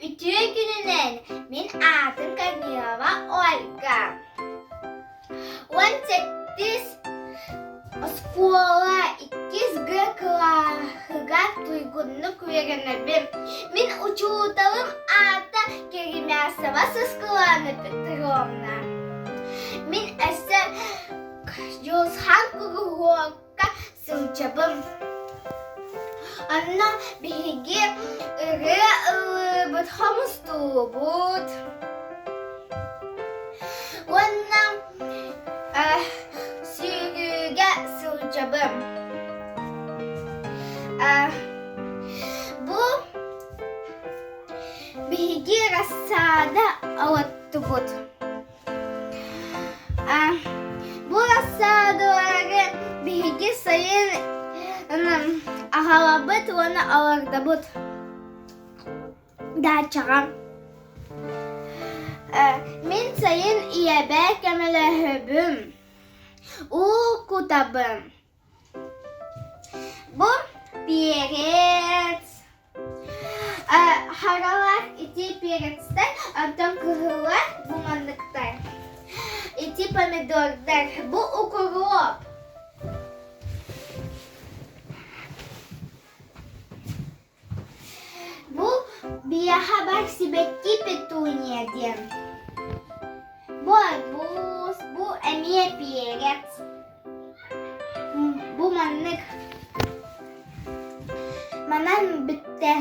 Ütü gününen min adım Kamilova Olga. 18 Skolaga 2 klahıga duygunluk verenebim. Min uçuğutalım ata Kerimyasova Sıskulana Petrovna. Min eser Yozhan Kuruhokka Sılçabım. Anna bihigi ırı bıthamız tuğbut. Vanna sürüge sılçabım. Bu bihigi rasada avattubut. Bu rasadaları bihigi sayın ahalabıt vana alardabut. Daha çağam. Min sayın iyebe kemelehübüm. U kutabım. Bu piret. Haralar iti piretler, abdan kırılar bumanlıklar. İti pomidorlar, bu ukurop. Bu bir haber sibekki petunia diye. Bu arbuz, bu emiye piret. Bu manlık. Manan bitti.